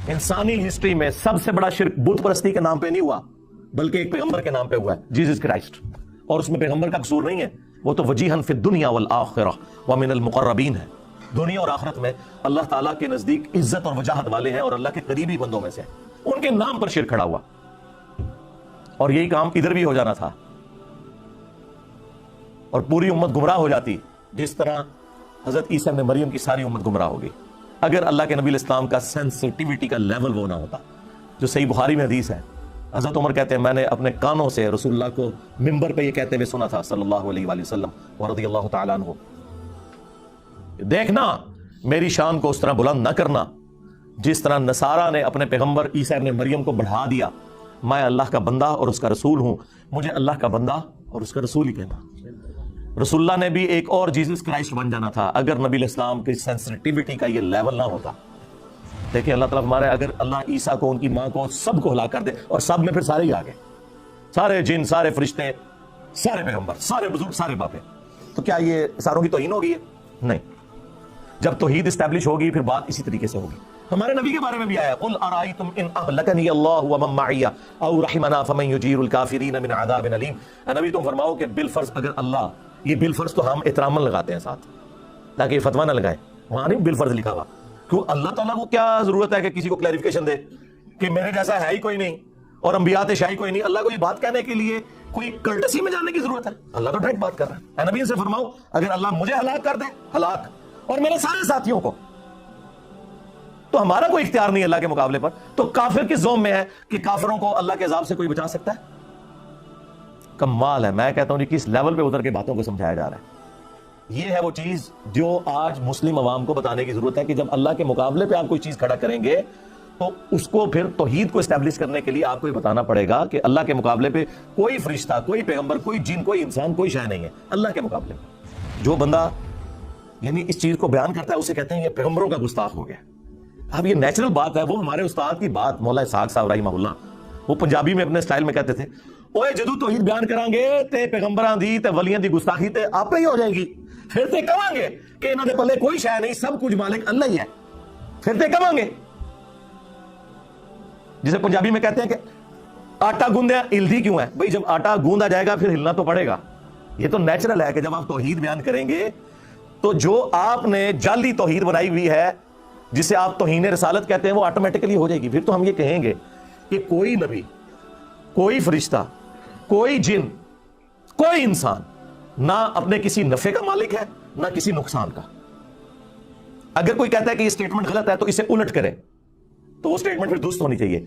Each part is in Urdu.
انسانی ہسٹری میں سب سے بڑا شرک بت پرستی کے نام پہ نہیں ہوا بلکہ ایک پیغمبر کے نام پہ ہوا ہے, جیسس کرائسٹ. اور اس میں پیغمبر کا قصور نہیں ہے, وہ تو وجیہن فی الدنیا والآخرہ ومن المقربین ہے. دنیا اور آخرت میں اللہ تعالیٰ کے نزدیک عزت اور وجاہت والے ہیں اور اللہ کے قریبی بندوں میں سے ہیں. ان کے نام پر شرک کھڑا ہوا, اور یہی کام ادھر بھی ہو جانا تھا اور پوری امت گمراہ ہو جاتی, جس طرح حضرت عیسیٰ ابن مریم کی ساری امت گمراہ ہوگی اگر اللہ کے نبی الاسلام کا سینسٹیوٹی کا لیول وہ نہ ہوتا. جو صحیح بخاری میں حدیث ہے, حضرت عمر کہتے ہیں میں نے اپنے کانوں سے رسول اللہ کو منبر پہ یہ کہتے ہوئے سنا تھا صلی اللہ علیہ وآلہ وسلم ورضی اللہ تعالیٰ عنہ, دیکھنا میری شان کو اس طرح بلند نہ کرنا جس طرح نصارہ نے اپنے پیغمبر عیسیٰ ابن مریم کو بڑھا دیا. میں اللہ کا بندہ اور اس کا رسول ہوں, مجھے اللہ کا بندہ اور اس کا رسول ہی کہنا. رسول اللہ نے بھی ایک اور جیسس کرائسٹ بن جانا تھا اگر نبی الاسلام کی سینسٹیوٹی کا یہ لیول نہ ہوتا. دیکھیں اللہ تعالیٰ ہمارے, اگر اللہ عیسیٰ کو, ان کی ماں کو, سب کو ہلاک کر دے, اور سب میں پھر سارے ہی آگے, سارے جن, سارے فرشتے, سارے پیغمبر, سارے بزرگ, سارے باپے, تو کیا یہ ساروں کی توہین ہوگی؟ نہیں. جب توحید اسٹیبلش ہوگی پھر بات اسی طریقے سے ہوگی. ہمارے نبی کے بارے میں بھی آیا قل ارائیتم ان اہلکنی اللہ ومن معی او رحمنا فمن یجیر الکافرین من عذاب علیم. نبی تم فرماؤ کہ بالفرض اگر اللہ, یہ بالفرض تو ہم احتراماً لگاتے ہیں ساتھ تاکہ یہ فتویٰ نہ لگائیں, وہاں نہیں بالفرض لکھا ہوا. کیوں اللہ تعالیٰ کو کیا ضرورت ہے کہ کسی کو کلیریفیکیشن دے کہ میرے جیسا ہے ہی کوئی نہیں اور انبیاء شاہی کوئی نہیں. اللہ کو یہ بات کہنے کے لیے کوئی کرٹسی میں جانے کی ضرورت ہے؟ اللہ تو ڈائریکٹ بات کر رہا ہے. اے نبی سے فرماؤ اگر اللہ مجھے ہلاک کر دے, ہلاک, اور میرے سارے ساتھیوں کو, تو ہمارا کوئی اختیار نہیں اللہ کے مقابلے پر. تو کافر کس زوم میں ہے کہ کافروں کو اللہ کے عذاب سے کوئی بچا سکتا ہے؟ کمال ہے. میں کہتا ہوں کس لیول پہ اتر کے باتوں کو سمجھایا جا رہا ہے. یہ ہے وہ چیز جو آج مسلم عوام کو بتانے کی ضرورت ہے کہ جب اللہ کے مقابلے پہ آپ کوئی چیز کھڑا کریں گے تو اس کو پھر توحید کو اسٹیبلش کرنے کے لیے آپ کو یہ بتانا پڑے گا کہ اللہ کے مقابلے پہ کوئی فرشتہ, کوئی پیغمبر, کوئی جن, کوئی انسان, کوئی شے نہیں ہے اللہ کے مقابلے میں. جو بندہ یعنی اس چیز کو بیان کرتا ہے اسے کہتے ہیں یہ پیغمبروں کا گستاخ ہو گیا. اب یہ نیچرل بات ہے. وہ ہمارے استاد کی بات مولا اسحاق صاحب رحمہ اللہ, وہ پنجابی میں اپنے سٹائل میں کہتے تھے اوے جدو توحید بیان کران گے تے پیغمبراں دی تے ولیاں دی گستاخی تے آپ ہی ہو جائے گی. پھر تے کہاں گے کہ انہاں دے پلے کوئی شے نہیں, سب کچھ مالک اللہ ہی ہے. پھر تے کہاں گے جسے پنجابی میں کہتے ہیں کہ آٹا گوندیا ہلدی کیوں ہے؟ بھئی جب آٹا گوندا جائے گا پھر ہلنا تو پڑے گا. یہ تو نیچرل ہے کہ جب آپ توحید بیان کریں گے تو جو آپ نے جعلی توحید بنائی ہوئی ہے جسے آپ توہین رسالت کہتے ہیں وہ آٹومیٹکلی ہو جائے گی. پھر تو ہم یہ کہیں گے کہ کوئی نبی, کوئی فرشتہ, کوئی جن, کوئی انسان نہ اپنے کسی نفع کا مالک ہے نہ کسی نقصان کا. اگر کوئی کہتا ہے کہ یہ سٹیٹمنٹ غلط ہے تو اسے الٹ کرے, تو وہ سٹیٹمنٹ پھر درست ہونی چاہیے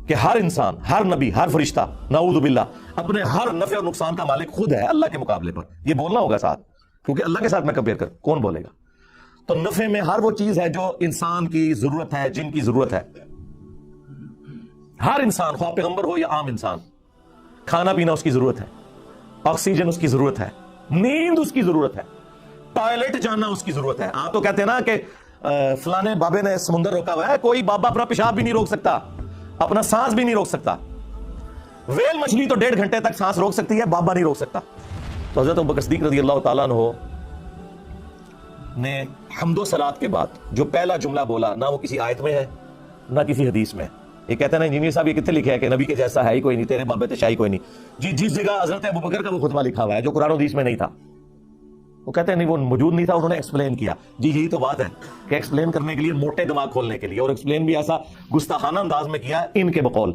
کہ ہر انسان, ہر نبی, ہر فرشتہ نعوذ باللہ اپنے ہر نفع اور نقصان کا مالک خود ہے اللہ کے مقابلے پر. یہ بولنا ہوگا ساتھ, کیونکہ اللہ کے ساتھ میں کمپیئر کر کون بولے گا. تو نفع میں ہر وہ چیز ہے جو انسان کی ضرورت ہے, جن کی ضرورت ہے. ہر انسان, خواہ پیغمبر ہو یا عام انسان, کھانا پینا اس کی ضرورت ہے, آکسیجن اس کی ضرورت ہے, نیند اس کی ضرورت ہے, ٹوائلٹ جانا اس کی ضرورت ہے. آپ تو کہتے ہیں نا کہ فلانے بابے نے سمندر روکا ہوا ہے. کوئی بابا اپنا پیشاب بھی نہیں روک سکتا, اپنا سانس بھی نہیں روک سکتا. ویل مچھلی تو 1.5 گھنٹے تک سانس روک سکتی ہے, بابا نہیں روک سکتا. تو حضرت ابوبکر صدیق رضی اللہ تعالیٰ عنہ نے حمد و صلات کے بعد جو پہلا جملہ بولا, نہ وہ کسی آیت میں ہے نہ کسی حدیث میں. یہ کہتے ہیں نا انجینئر صاحب یہ کتنے لکھے ہے کہ نبی کے جیسا ہے ہی کوئی نہیں, تیرے بابے تے شاہی کوئی نہیں. جی جس جگہ حضرت ابوبکر کا وہ خطبہ لکھا ہوا ہے جو قرآن و حدیث میں نہیں تھا, وہ کہتے ہیں نہیں وہ موجود نہیں تھا, انہوں نے ایکسپلین کیا. جی یہی تو بات ہے کہ ایکسپلین کرنے کے لیے, موٹے دماغ کھولنے کے لیے, اور ایکسپلین بھی ایسا گستاخانہ انداز میں کیا ان کے بقول.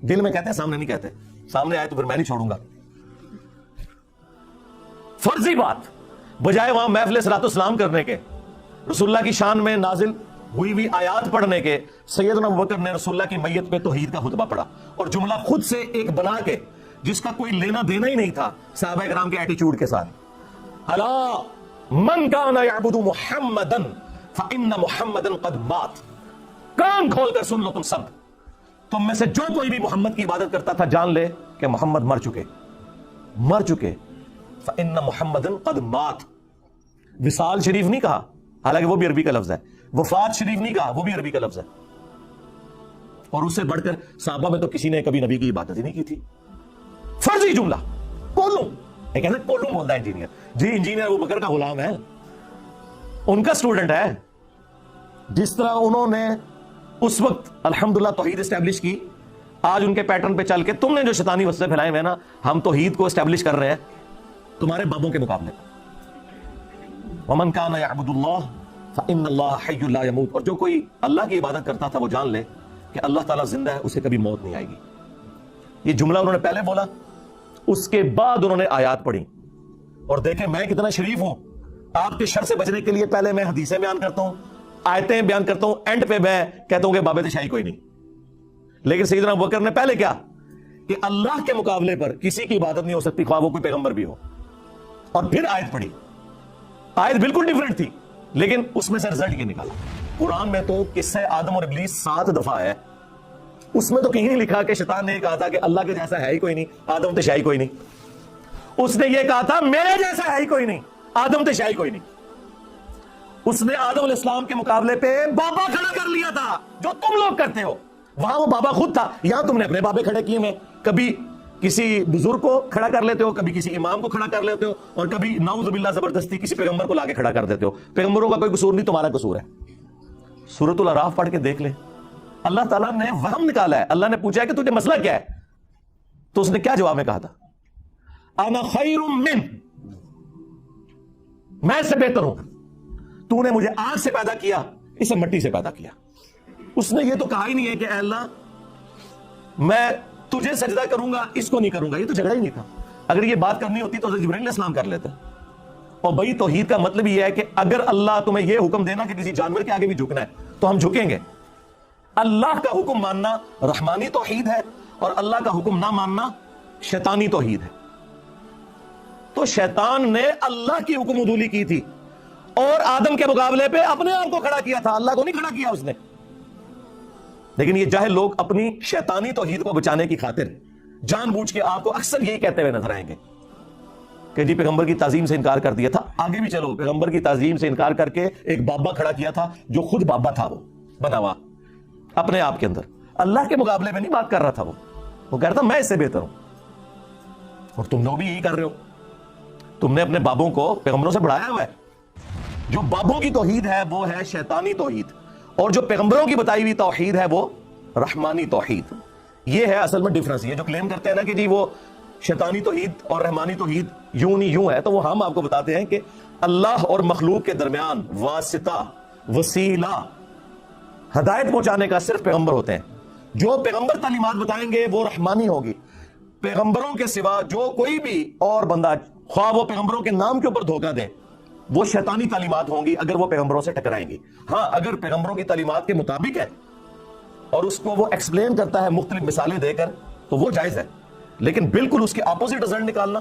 دل میں کہتے ہیں, سامنے نہیں کہتے. سامنے آئے تو پھر میں نہیں چھوڑوں گا. فرضی بات بجائے وہاں محفل صلاۃ السلام کرنے کے, رسول اللہ کی شان میں نازل ہوئی ہوئی آیات پڑھنے کے, سیدنا ابوبکر نے رسول اللہ کی میت پہ توحید کا خطبہ پڑھا اور جملہ خود سے ایک بنا کے جس کا کوئی لینا دینا ہی نہیں تھا صحابہ کرام کے ایٹیچیوڈ کے ساتھ. الا من کان یعبد محمدا فان محمدا قد مات. کان کھول کر سن لو تم سب, تم میں سے جو کوئی بھی محمد کی عبادت کرتا تھا جان لے کہ محمد مر چکے, مر چکے. فان محمدا قد مات. وصال شریف نہیں کہا, حالانکہ وہ بھی عربی کا لفظ ہے. وفات شریف نہیں کہا, وہ بھی عربی کا لفظ ہے. اور اس سے بڑھ کر صحابہ میں تو کسی نے کبھی نبی کی عبادت ہی نہیں کی تھی. فرضی جملہ کولوں, یہ کہنا کولوں بولتا ہے انجینئر. جی انجینئر ابو بکر کا غلام ہے, ان کا اسٹوڈنٹ ہے. جس طرح انہوں نے اس وقت الحمدللہ توحید اسٹیبلش کی. آج ان کے پیٹرن پہ چل کے تم نے جو شیطانی وسوسے پھیلائے ہوئے نا, ہم توحید کو اسٹیبلش کر رہے ہیں تمہارے بابوں کے مقابلے. ومن کان یعبد اللہ فإن اللہ حی لا یموت, اور جو کوئی اللہ کی عبادت کرتا تھا وہ جان لے کہ اللہ تعالیٰ زندہ ہے, اسے کبھی موت نہیں آئے گی. یہ جملہ انہوں نے پہلے بولا, اس کے بعد انہوں نے آیات پڑھی. اور دیکھیں میں کتنا شریف ہوں, آپ کے شر سے بچنے کے لیے پہلے میں حدیثیں بیان کرتا ہوں, آیتیں بیان کرتا ہوں, اینڈ پہ میں کہتا ہوں کہ باب تشیع کوئی نہیں. لیکن سیدنا ابوبکر نے پہلے کیا کہ اللہ کے مقابلے پر کسی کی عبادت نہیں ہو سکتی, خواہ وہ کوئی پیغمبر بھی ہو, اور پھر آیت پڑھی. آیت بالکل ڈیفرنٹ تھی لیکن اس میں سے رزلٹ یہ نکالا. قرآن میں تو قصہ آدم اور ابلیس 7 دفعہ ہے, اس میں تو کہیں نہیں لکھا کہ شیطان نے یہ کہا تھا کہ اللہ کے جیسا ہے ہی کوئی نہیں, آدم تشیع کوئی نہیں. اس نے یہ کہا تھا میرے جیسا ہے ہی کوئی نہیں, آدم تشیع کوئی نہیں. اس نے آدم علیہ السلام کے مقابلے پہ بابا کھڑا کر لیا تھا جو تم لوگ کرتے ہو. وہاں وہ بابا خود تھا, یہاں تم نے اپنے بابے کھڑے کیے ہیں. کبھی کسی بزرگ کو کھڑا کر لیتے ہو, کبھی کسی امام کو کھڑا کر لیتے ہو, اور کبھی نعوذ باللہ زبردستی کسی پیغمبر کو لا کے کھڑا کر دیتے ہو. پیغمبروں کا کوئی قصور نہیں, تمہارا قصور ہے. سورۃ الاعراف پڑھ کے دیکھ لیں, اللہ تعالیٰ نے وہم نکالا ہے. اللہ نے پوچھا ہے کہ تجھے مسئلہ کیا ہے, تو اس نے کیا جواب میں کہا تھا, انا خیر من, میں اس سے بہتر ہوں. تو نے مجھے آگ سے پیدا کیا, اسے مٹی سے پیدا کیا. اس نے یہ تو کہا ہی نہیں ہے کہ اے اللہ میں تجھے سجدہ کروں گا, اس کو نہیں کروں گا. یہ تو جھگڑا ہی نہیں تھا. اگر یہ بات کرنی ہوتی تو حضرت جبرائیل علیہ السلام کر لیتے. اور بھائی توحید کا مطلب یہ ہے کہ اگر اللہ تمہیں یہ حکم دینا کہ کسی جانور کے آگے بھی جھکنا ہے تو ہم جھکیں گے. اللہ کا حکم ماننا رحمانی توحید ہے, اور اللہ کا حکم نہ ماننا شیطانی توحید ہے. تو شیطان نے اللہ کی حکم عدولی کی تھی اور آدم کے مقابلے پہ اپنے آپ کو کھڑا کیا تھا, اللہ کو نہیں کھڑا کیا اس نے. لیکن یہ جاہل لوگ اپنی شیطانی توحید کو بچانے کی خاطر جان بوجھ کے آپ کو اکثر یہی کہتے ہوئے نظر آئیں گے کہ جی پیغمبر کی تعظیم سے انکار کر دیا تھا. آگے بھی چلو, پیغمبر کی تعظیم سے انکار کر کے ایک بابا کھڑا کیا تھا جو خود بابا تھا, وہ بنا ہوا اپنے آپ کے اندر. اللہ کے مقابلے میں نہیں بات کر رہا تھا, وہ کہہ رہا تھا میں اس سے بہتر ہوں. اور تم لوگ بھی یہی کر رہے ہو, تم نے اپنے بابوں کو پیغمبروں سے بڑھایا ہوا ہے. جو بابوں کی توحید ہے وہ ہے شیطانی توحید, اور جو پیغمبروں کی بتائی ہوئی توحید ہے وہ رحمانی توحید. یہ ہے اصل میں ڈفرنس. یہ جو کلیم کرتے ہیں نا کہ جی وہ شیطانی توحید اور رحمانی توحید یوں نہیں یوں ہے, تو وہ ہم آپ کو بتاتے ہیں کہ اللہ اور مخلوق کے درمیان واسطہ, وسیلہ, ہدایت پہنچانے کا صرف پیغمبر ہوتے ہیں. جو پیغمبر تعلیمات بتائیں گے وہ رحمانی ہوگی. پیغمبروں کے سوا جو کوئی بھی اور بندہ, خواہ وہ پیغمبروں کے نام کے اوپر دھوکہ دے, وہ شیطانی تعلیمات ہوں گی اگر وہ پیغمبروں سے ٹکرائیں گی. ہاں اگر پیغمبروں کی تعلیمات کے مطابق ہے اور اس کو وہ ایکسپلین کرتا ہے مختلف مثالیں دے کر تو وہ جائز ہے. لیکن بالکل اس کے اپوزٹ رزلٹ نکالنا,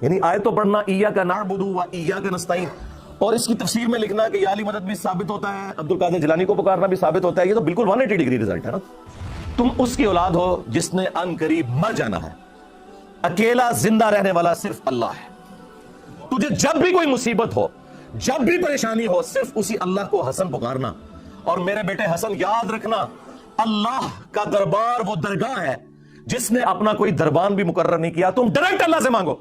یعنی آیت تو پڑھنا ایاک نعبد و ایاک نستعین, اور اس کی تفسیر میں لکھنا کہ یا علی مدد بھی ثابت ہوتا ہے, عبد القادر جیلانی کو پکارنا بھی ثابت ہوتا ہے, یہ تو بالکل 180 ڈگری رزلٹ ہے نا. تم اس کی اولاد ہو جس نے ان قریب مر جانا ہے. اکیلا زندہ رہنے والا صرف اللہ ہے. تجھے جب بھی کوئی مصیبت ہو, جب بھی پریشانی ہو, صرف اسی اللہ کو حسن پکارنا. اور میرے بیٹے حسن یاد رکھنا, اللہ کا دربار وہ درگاہ ہے جس نے اپنا کوئی دربان بھی مقرر نہیں کیا. تم ڈائریکٹ اللہ سے مانگو.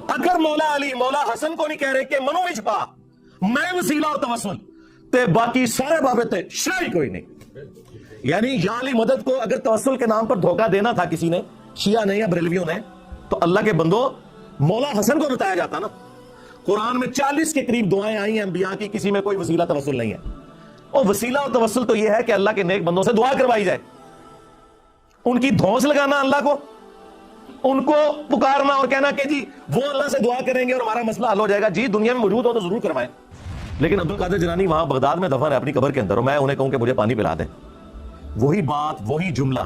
اگر مولا علی مولا حسن کو نہیں کہہ رہے کہ منو وچ پا میں وسیلہ اور توسل تے باقی سارے بابے تے شرعی کوئی نہیں. یعنی یا علی مدد کو اگر توسل کے نام پر دھوکہ دینا تھا کسی نے, شیعہ نے یا بریلویوں نے, تو اللہ کے بندو مولا حسن کو بتایا جاتا نا. قرآن میں 40 کے قریب دعائیں آئی ہیں انبیاء کی, کسی میں کوئی وسیلہ توسل نہیں ہے. اور وسیلہ اور توسل تو یہ ہے کہ اللہ کے نیک بندوں سے دعا کروائی جائے, ان کی دھونس لگانا اللہ کو, ان کو پکارنا اور کہنا کہ جی وہ اللہ سے دعا کریں گے اور ہمارا مسئلہ حل ہو جائے گا. جی دنیا میں موجود ہو تو ضرور کروائیں. لیکن عبد القادر جیلانی وہاں بغداد میں دفن ہے اپنی قبر کے اندر, اور میں انہیں کہوں کہ مجھے پانی پلا دیں, وہی بات وہی جملہ,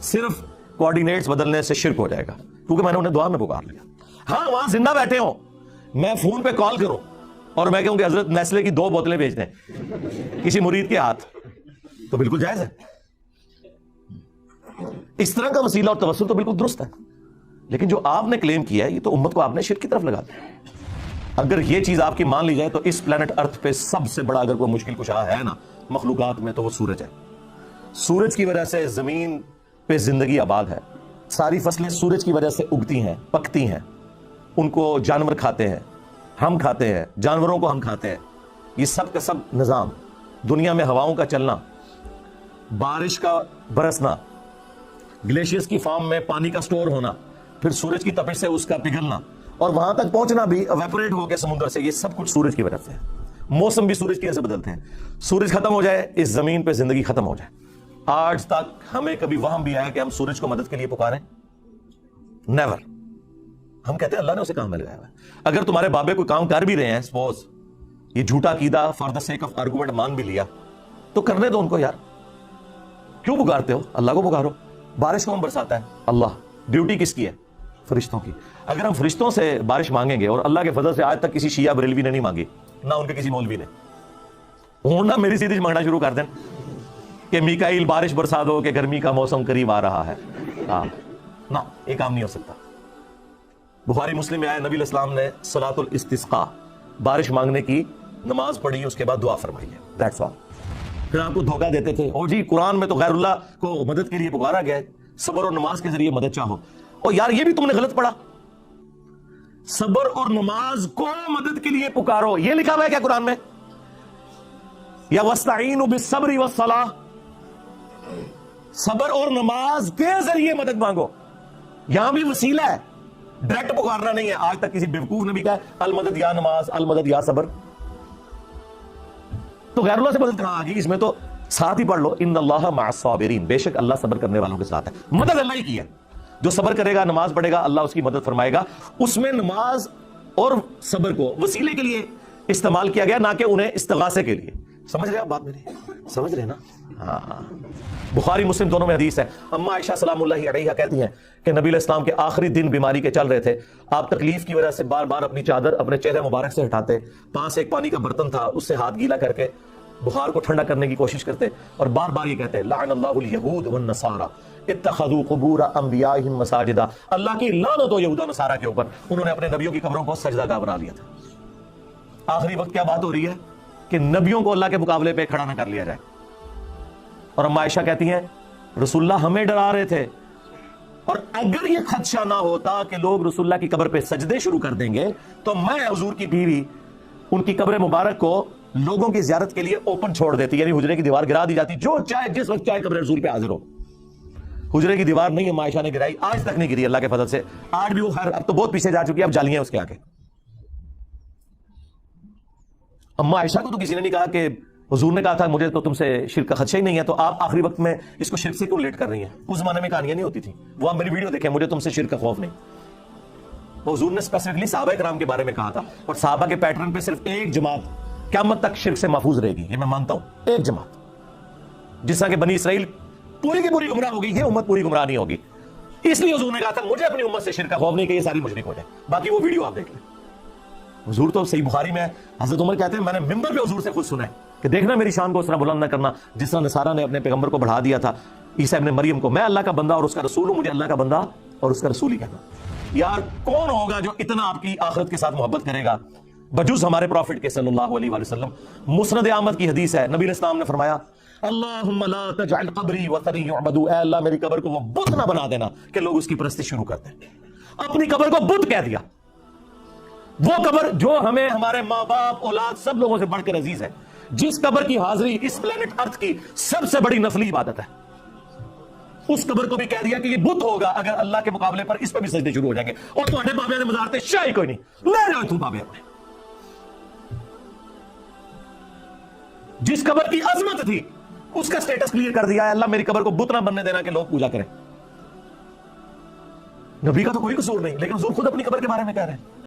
صرف کوآرڈینیٹس بدلنے سے شرک ہو جائے گا, کیونکہ میں نے انہیں دعا میں پکار لیا. ہاں وہاں زندہ بیٹھے ہوں, میں فون پہ کال کروں اور میں کہوں کہ حضرت نیسلے کی 2 بوتلیں بھیج دیں کسی مرید کے ہاتھ, تو بالکل جائز ہے. اس طرح کا وسیلہ اور توسل تو بالکل درست ہے. لیکن جو آپ نے کلیم کیا ہے یہ تو امت کو آپ نے شرک کی طرف لگا دیا. اگر یہ چیز آپ کی مان لی جائے تو اس پلانٹ ارتھ پہ سب سے بڑا اگر کوئی مشکل کشا ہے نا مخلوقات میں تو وہ سورج ہے. سورج کی وجہ سے زمین پہ زندگی آباد ہے. ساری فصلیں سورج کی وجہ سے اگتی ہیں, پکتی ہیں, ان کو جانور کھاتے ہیں, ہم کھاتے ہیں, جانوروں کو ہم کھاتے ہیں. یہ سب کا سب نظام, دنیا میں ہواؤں کا چلنا, بارش کا برسنا، گلیشیئرز کی فارم میں پانی کا سٹور ہونا، پھر سورج کی تپش سے اس کا پگھلنا اور وہاں تک پہنچنا بھی ایویپوریٹ ہو کے سمندر سے، یہ سب کچھ سورج کی وجہ سے ہے۔ موسم بھی سورج کی وجہ سے بدلتے ہیں۔ سورج ختم ہو جائے اس زمین پہ زندگی ختم ہو جائے۔ آج تک ہمیں کبھی وہم بھی آیا کہ ہم سورج کو مدد کے لیے پکاریں؟ نیور۔ ہم کہتے ہیں اللہ نے اسے کام میں لگایا ہوا ہے۔ اگر تمہارے بابے کوئی کام کر بھی رہے ہیں، سپوز یہ جھوٹا عقیدہ for the sake of argument مان بھی لیا، تو کرنے دو ان کو یار، کیوں پکارتے ہو؟ اللہ کو پکارو۔ بارش کون برساتا ہے؟ اللہ۔ ڈیوٹی کس کی ہے؟ فرشتوں کی۔ اگر ہم فرشتوں سے بارش مانگیں گے، اور اللہ کے فضل سے آج تک کسی شیعہ بریلوی نے نہیں مانگی، نہ ان کے کسی مولوی نے، نہ میری سیدھی مانگنا شروع کر دیں کہ میکائیل بارش برسا دو کہ گرمی کا موسم قریب آ رہا ہے، نہ، یہ کام نہیں ہو سکتا۔ بخاری مسلم میں آیا نبی علیہ السلام نے صلاۃ الاستسقاء، بارش مانگنے کی نماز پڑھی، اس کے بعد دعا فرمائی ہے، دیٹس آل۔ پھر آپ کو دھوکہ دیتے تھے، اور جی قرآن میں تو غیر اللہ کو مدد کے لیے پکارا گیا ہے، صبر اور نماز کے ذریعے مدد چاہو۔ اور یار یہ بھی تم نے غلط پڑھا، صبر اور نماز کو مدد کے لیے پکارو، یہ لکھا ہوا ہے کیا قرآن میں؟ یا وَاسْتَعِينُوا بِالصَّبْرِ وَالصَّلَاةِ، صبر اور نماز کے ذریعے مدد مانگو۔ یہاں بھی وسیلہ ہے، ڈائریکٹ پکارنا نہیں ہے۔ آج تک کسی بیوقوف نے بھی کہا المدد یا نماز، المدد یا صبر، تو غیر اللہ سے مدد کہاں آ گئی؟ اس میں تو ساتھ ہی پڑھ لو ان اللہ مع الصابرین، بے شک اللہ صبر کرنے والوں کے ساتھ ہے۔ مدد اللہ ہی کی ہے، جو صبر کرے گا، نماز پڑھے گا، اللہ اس کی مدد فرمائے گا۔ اس میں نماز اور صبر کو وسیلے کے لیے استعمال کیا گیا، نہ کہ انہیں استغاثے کے لیے۔ سمجھ رہے آپ بات میری؟ سمجھ رہے نا؟ ہاں۔ بخاری مسلم دونوں میں حدیث ہے، اما عائشہ سلام اللہ علیہا کہتی ہیں کہ نبی علیہ السلام کے آخری دن بیماری کے چل رہے تھے، آپ تکلیف کی وجہ سے بار بار اپنی چادر اپنے چہرے مبارک سے ہٹاتے، پاس ایک پانی کا برتن تھا، اس سے ہاتھ گیلا کر کے بخار کو ٹھنڈا کرنے کی کوشش کرتے، اور بار بار یہ کہتے لعن اللہ الیہود والنصارى اتخذوا قبور انبیائہم مساجدا، اللہ کی لعنت ہو یہود و نصارہ کے اوپر، انہوں نے اپنے نبیوں کی قبروں کو سجدہ گاہ بنا لیا تھا۔ آخری وقت کیا بات ہو رہی ہے کہ نبیوں کو اللہ کے مقابلے پہ کھڑا نہ کر لیا جائے۔ اور اما عائشہ کہتی ہیں رسول اللہ ہمیں ڈرا رہے تھے، اور اگر یہ خدشہ نہ ہوتا کہ لوگ رسول اللہ کی قبر پہ سجدے شروع کر دیں گے، تو میں حضور کی بیوی ان کی قبر مبارک کو لوگوں کی زیارت کے لیے اوپن چھوڑ دیتی، یعنی حجرے کی دیوار گرا دی جاتی، جو چاہے جس وقت چاہے قبر رسول پہ حاضر ہو۔ حجرے کی دیوار نہیں اما عائشہ نے گرائی، آج تک نہیں گری اللہ کے فضل سے، آج بھی وہ خیر اب تو بہت پیچھے جا چکی ہے، اب جالیاں ہیں اس کے آگے۔ اما عائشہ کو تو کسی نے نہیں کہا کہ حضور نے کہا تھا مجھے تو تم سے شرک کا خدشہ ہی نہیں ہے، تو آپ آخری وقت میں اس کو شرک سے کیوں لیٹ کر رہی ہیں؟ اس زمانے میں کہانیاں نہیں ہوتی تھیں، وہ آپ میری ویڈیو دیکھیں، مجھے تم سے شرک کا خوف نہیں۔ حضور نے اسپیسیفکلی صحابہ کرام کے بارے میں کہا تھا، اور صحابہ کے پیٹرن پہ صرف ایک جماعت قیامت تک شرک سے محفوظ رہے گی، یہ میں مانتا ہوں، ایک جماعت، جس طرح کہ بنی اسرائیل پوری کی پوری گمراہ ہوگی، یہ امت پوری گمراہ نہیں ہوگی۔ اس لیے حضور نے کہا تھا مجھے اپنی امت سے شرک کا خوف نہیں کہ یہ ساری مشرک ہو جائے۔ باقی وہ ویڈیو آپ دیکھ لیں، حضور تو صحیح بخاری میں حضرت عمر کہتے ہیں میں نے ممبر پہ حضور سے خود سنا ہے کہ دیکھنا میری شان کو اس طرح بلند نہ کرنا جس طرح نصارہ نے اپنے پیغمبر کو بڑھا دیا تھا، عیسیٰ ابن مریم کو، میں اللہ کا بندہ اور اس کا رسول ہوں، مجھے اللہ کا بندہ اور اس کا رسول ہی کہنا۔ یار کون ہوگا جو اتنا آپ کی آخرت کے ساتھ محبت کرے گا بجز ہمارے پروفٹ کے صلی اللہ علیہ وسلم؟ مسند احمد کی حدیث ہے، نبی علیہ السلام نے فرمایا اللہم لا تجعل قبری وطنی یعبدو، اے اللہ میری قبر کو وہ بت نہ بنا دینا کہ لوگ اس کی پرستی شروع کر دیں۔ اپنی قبر کو بت کہہ دیا، وہ قبر جو ہمیں ہمارے ماں باپ اولاد سب لوگوں سے بڑھ کر عزیز ہے، جس قبر کی حاضری اس پلانٹ ارتھ کی سب سے بڑی نفلی عبادت ہے، اس قبر کو بھی کہہ دیا کہ یہ بت ہوگا، اگر اللہ کے مقابلے پر اس پہ بھی سجدے شروع ہو جائیں گے، اور تمہارے بابے نے مزارتے شاہی کوئی نہیں، لے جاؤ تم بابے اپنے۔ جس قبر کی عظمت تھی اس کا سٹیٹس کلیئر کر دیا ہے، اللہ میری قبر کو بت نہ بننے دینا کہ لوگ پوجا کریں۔ نبی کا تو کوئی قصور نہیں، لیکن حضور خود اپنی قبر کے بارے میں کہہ رہے ہیں۔